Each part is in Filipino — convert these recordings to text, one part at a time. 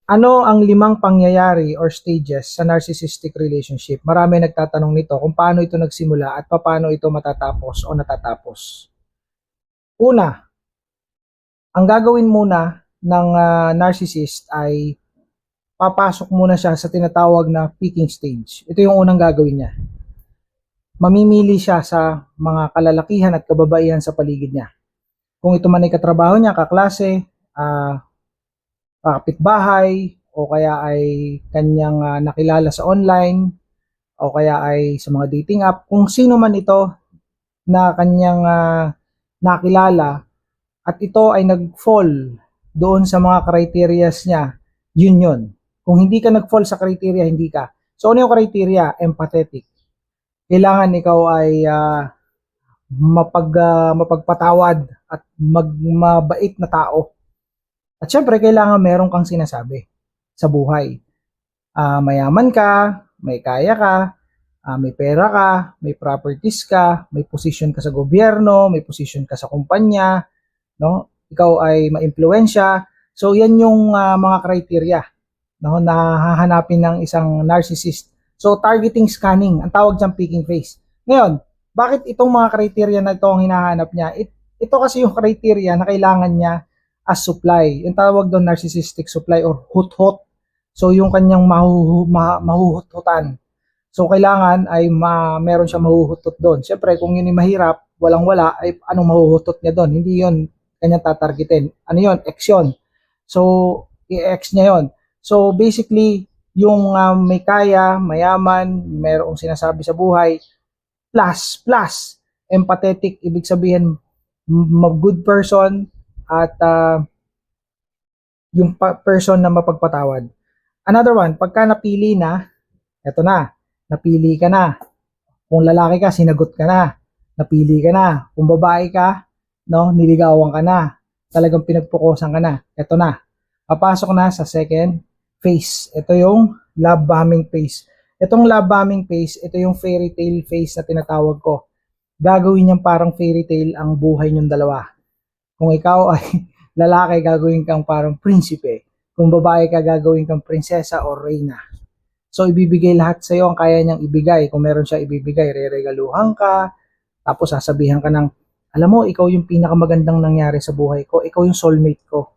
Ano ang 5 pangyayari or stages sa narcissistic relationship? Marami nagtatanong nito kung paano ito nagsimula at paano ito matatapos o natatapos. Una, ang gagawin muna ng narcissist ay papasok muna siya sa tinatawag na peaking stage. Ito yung unang gagawin niya. Mamimili siya sa mga kalalakihan at kababaihan sa paligid niya. Kung ito man ay katrabaho niya, kaklase, kapitbahay, o kaya ay kanyang nakilala sa online, o kaya ay sa mga dating app, kung sino man ito na kanyang nakilala at ito ay nag-fall doon sa mga criterias niya, yun. Kung hindi ka nag-fall sa criteria, hindi ka. So ano yung criteria? Empathetic. Kailangan ikaw ay mapagpatawad at mabait na tao. At syempre, kailangan meron kang sinasabi sa buhay. Mayaman ka, may kaya ka, may pera ka, may properties ka, may position ka sa gobyerno, may position ka sa kumpanya, no? Ikaw ay maimpluwensya. So yan yung mga criteria, no, na hahanapin ng isang narcissist. So targeting scanning, ang tawag diyang picking face. Ngayon, bakit itong mga criteria na ito ang hinahanap niya? Ito kasi yung criteria na kailangan niya as supply. Yung tawag doon narcissistic supply or hut-hut. So yung kanyang mahuhut-hutan. So kailangan ay meron siya mahuhutot doon. Siyempre kung yun ay mahirap, walang-wala, ay anong mahuhutot niya doon? Hindi yun kanyang tatargetin. Ano yun? X yun. So i-X niya yun. So basically, yung may kaya, mayaman, merong sinasabi sa buhay, plus, empathetic, ibig sabihin, good person, at yung person na mapagpatawad. Another one, pagka napili na, eto na, napili ka na. Kung lalaki ka, sinagot ka na. Napili ka na. Kung babae ka, no, niligawan ka na. Talagang pinagpukusan ka na. Eto na. Papasok na sa second phase. Ito yung love bombing phase. Itong love bombing phase, ito yung fairy tale phase na tinatawag ko. Gagawin niyang parang fairy tale ang buhay niyong dalawa. Kung ikaw ay lalaki, gagawin kang parang prinsipe. Kung babae ka, gagawin kang prinsesa o reyna. So, ibibigay lahat sa iyo ang kaya niyang ibigay. Kung meron siya ibibigay, reregaluhan ka, tapos sasabihan ka ng, alam mo, ikaw yung pinakamagandang nangyari sa buhay ko. Ikaw yung soulmate ko.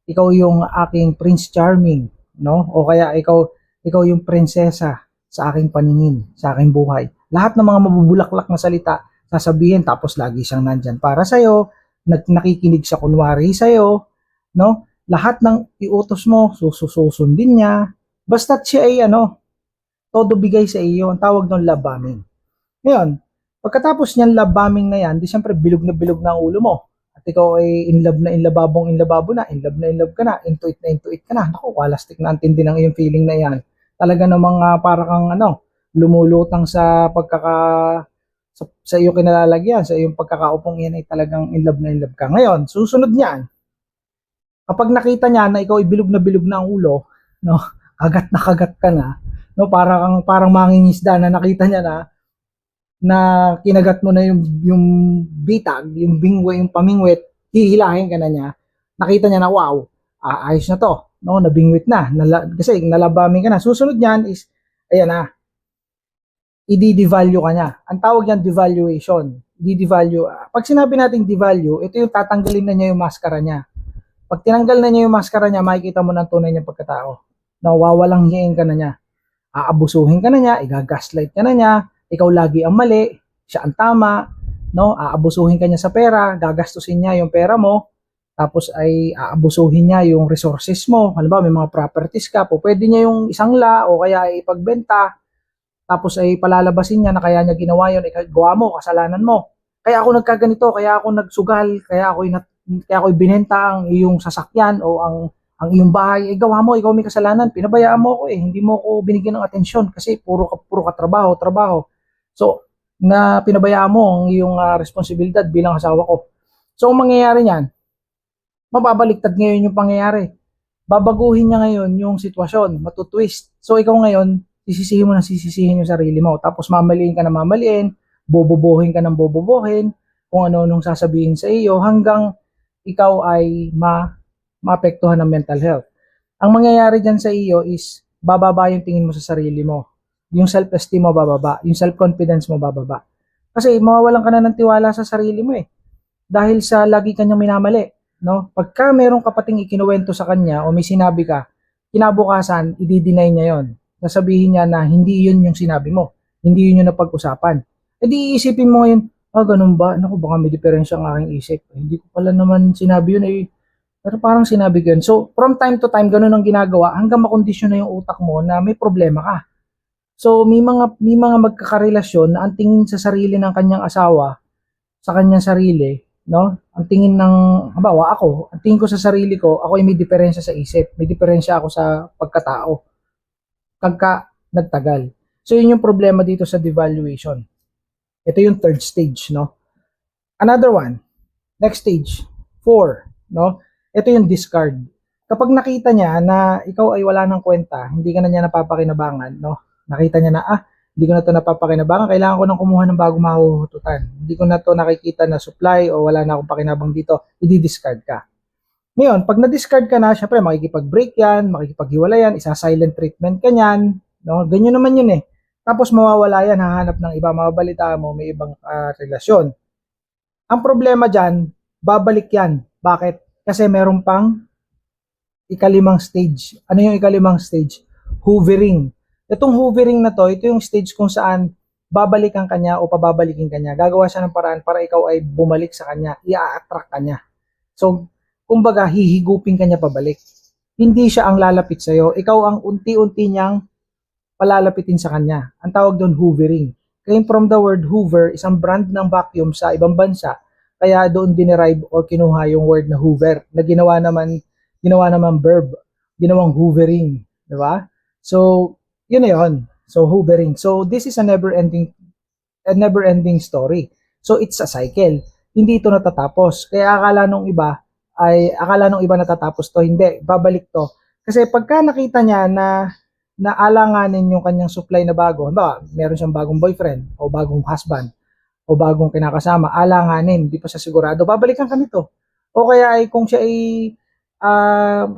Ikaw yung aking Prince Charming, no? O kaya ikaw yung prinsesa sa aking paningin, sa aking buhay. Lahat ng mga mabubulaklak na salita, sasabihin, tapos lagi siyang nandyan para sa'yo, nakikinig siya kunwari sa'yo, no? Lahat ng iutos mo, susundin niya. Basta't siya ay todo bigay sa iyo. Ang tawag ng love bombing. Ngayon, pagkatapos niyan love bombing na yan, di siyempre bilog na ang ulo mo. At ikaw ay in love na in lababo na, in love ka na, intuit ka na. Naku, walastik na ang tindi ng iyong feeling na yan. Talaga namang para kang lumulutang sa sa iyo kinalalagyan, sa iyong pagkakaupong yan ay talagang in love ka. Ngayon, susunod niyan, kapag nakita niya na ikaw ay bilog na ang ulo, no, kagat ka na, no, parang mangingisda na nakita niya na kinagat mo na yung bitag, yung bingwe, yung pamingwit, hihilahin ka na niya. Nakita niya na wow, ayos na to, no, nabingwit na, kasi nalabaming ka na. Susunod niyan is ayan na, i-devalue ka niya. Ang tawag niyan devaluation. I-devalue. Pag sinabi nating devalue, ito yung tatanggalin na niya yung maskara niya. Pag tinanggal na niya yung maskara niya, makikita mo ng tunay niyang pagkatao. Nawawalang hiyain ka na niya. Aabusuhin ka na niya, igagaslight ka na niya, ikaw lagi ang mali, siya ang tama, no? Aabusuhin ka niya sa pera, gagastusin niya yung pera mo, tapos ay aabusuhin niya yung resources mo. Halimbawa, may mga properties ka, pwede niya yung isangla o kaya ipagbenta, tapos ay palalabasin niya na kaya niya ginawa yun, gawa mo, kasalanan mo. Kaya ako nagkaganito, kaya ako nagsugal, kaya ako binenta ang iyong sasakyan o ang iyong bahay, gawa mo, ikaw may kasalanan, pinabayaan mo ako hindi mo ako binigyan ng atensyon kasi puro ka trabaho. So, na pinabayaan mo ang iyong responsibilidad bilang asawa ko. So, ang mangyayari niyan, mababaliktad ngayon yung pangyayari. Babaguhin niya ngayon yung sitwasyon, matutwist. So, ikaw ngayon, sisisihin yung sarili mo. Tapos mamaliin ka na mamaliin, bobobohin ka ng bobobohin, kung ano-anong sasabihin sa iyo hanggang ikaw ay maapektuhan ng mental health. Ang mangyayari dyan sa iyo is bababa yung tingin mo sa sarili mo. Yung self-esteem mo bababa, yung self-confidence mo bababa. Kasi mawawalan ka na ng tiwala sa sarili mo eh. Dahil sa lagi kanyang minamali, no? Pagka merong kapating ikinuwento sa kanya o may sinabi ka, kinabukasan, i-deny niya yon. Sasabihin niya na hindi yun yung sinabi mo. Hindi yun yung napag-usapan. E di iisipin mo ngayon, ganun ba? Naku, baka may diferensya ang aking isip. Hindi ko pala naman sinabi yun eh. Pero parang sinabi ko yun. So, from time to time, ganun ang ginagawa hanggang makondisyon na yung utak mo na may problema ka. So, may mga magkakarelasyon na ang tingin sa sarili ng kanyang asawa, sa kanyang sarili, no? Ang tingin ng, halimbawa ako, ang tingin ko sa sarili ko, ako ay may diferensya sa isip, may diferensya ako sa pagkatao. Pagka nagtagal. So, yun yung problema dito sa devaluation. Ito yung third stage, no? Another one, next stage, 4, no? Ito yung discard. Kapag nakita niya na ikaw ay wala ng kwenta, hindi ka na niya napapakinabangan, no? Nakita niya na, hindi ko na to napapakinabangan, kailangan ko nang kumuha ng bagong mahuhututan. Hindi ko na to nakikita na supply o wala na akong pakinabang dito, i-discard ka. Ngayon, pag na-discard ka na, syempre makikipag-break yan, makikipaghiwalay yan, isa-silent treatment ka niyan, no? Ganyan naman yun eh. Tapos mawawala yan, hahanap ng iba, mababalita mo, may ibang relasyon. Ang problema dyan, babalik yan. Bakit? Kasi meron pang ikalimang stage. Ano yung ikalimang stage? Hoovering. Itong hoovering na to, ito yung stage kung saan babalikan kanya o pababalikin kanya. Gagawa siya ng paraan para ikaw ay bumalik sa kanya, i-attract kanya. So, kumbaga, hihigupin kanya pabalik. Hindi siya ang lalapit sa'yo. Ikaw ang unti-unti niyang palalapitin sa kanya. Ang tawag doon, hoovering. Came from the word hoover, isang brand ng vacuum sa ibang bansa. Kaya doon dinerive or kinuha yung word na hoover, na ginawa naman verb, ginawang hoovering, di ba? So, yun na yun. So, hoovering. So, this is a never-ending story. So, it's a cycle. Hindi ito natatapos. Kaya akala nung iba natatapos to. Hindi, babalik to. Kasi pagka nakita niya na alanganin yung kanyang supply na bago, meron siyang bagong boyfriend o bagong husband o bagong kinakasama, alanganin, di pa siya sigurado, babalikan ka nito. O kaya ay kung siya ay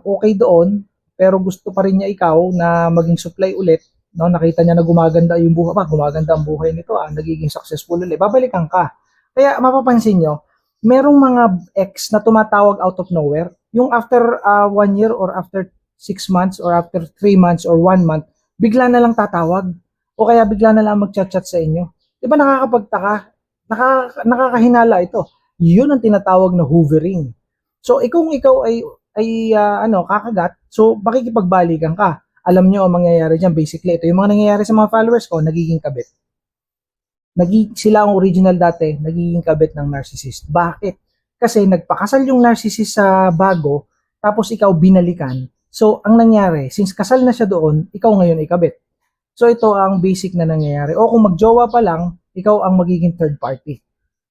okay doon, pero gusto pa rin niya ikaw na maging supply ulit, no? Nakita niya na gumaganda ang buhay nito, nagiging successful ulit, babalikan ka. Kaya mapapansin nyo, merong mga ex na tumatawag out of nowhere, yung after 1 year or after 6 months or after 3 months or 1 month, bigla na lang tatawag o kaya bigla na lang mag-chat-chat sa inyo. Diba nakakapagtaka? Nakakahinala ito. Yun ang tinatawag na hoovering. So, kung ikaw ay kakagat, so makikipagbalikan ka. Alam nyo ang mangyayari dyan. Basically, ito yung mga nangyayari sa mga followers ko, nagiging kabit. Sila ang original dati, nagiging kabit ng narcissist. Bakit? Kasi nagpakasal yung narcissist sa bago, tapos ikaw binalikan. So, ang nangyari, since kasal na siya doon, ikaw ngayon ikabit. So, ito ang basic na nangyayari. O kung magjowa pa lang, ikaw ang magiging third party.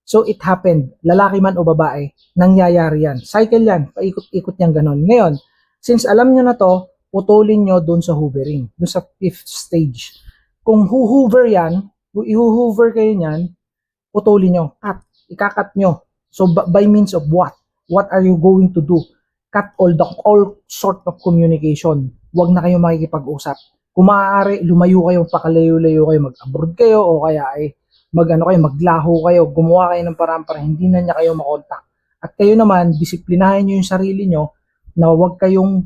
So, it happened. Lalaki man o babae, nangyayari yan. Cycle yan. Paikot-ikot yan ganon. Ngayon, since alam nyo na to, putulin nyo doon sa hoovering. Doon sa 5th stage. Kung i-hoover kayo niyan, putulin nyo. Ikakat nyo. So, by means of what? What are you going to do? Cut all sort of communication. Huwag na kayo makikipag-usap. Kung maaari, lumayo kayo, pakalayo-layo kayo, mag-abroad kayo, o kaya ay maglaho kayo, gumawa kayo ng paraan para hindi na niya kayo makontak. At kayo naman, disiplinahin nyo yung sarili nyo na huwag kayong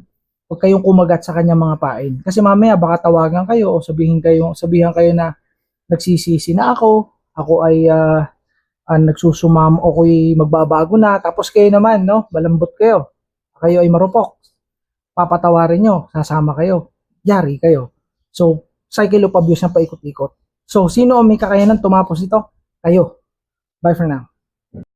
kumagat sa kanyang mga pain. Kasi mamaya baka tawagan kayo o sabihan kayo na nagsisisi na ako ay nagsusumam o ako'y magbabago na, tapos kayo naman, no, malambot kayo. Kayo ay marupok, papatawarin nyo, sasama kayo, yari kayo. So, cycle of abuse na paikot-ikot. So, sino ang may kakayanan tumapos ito? Kayo. Bye for now.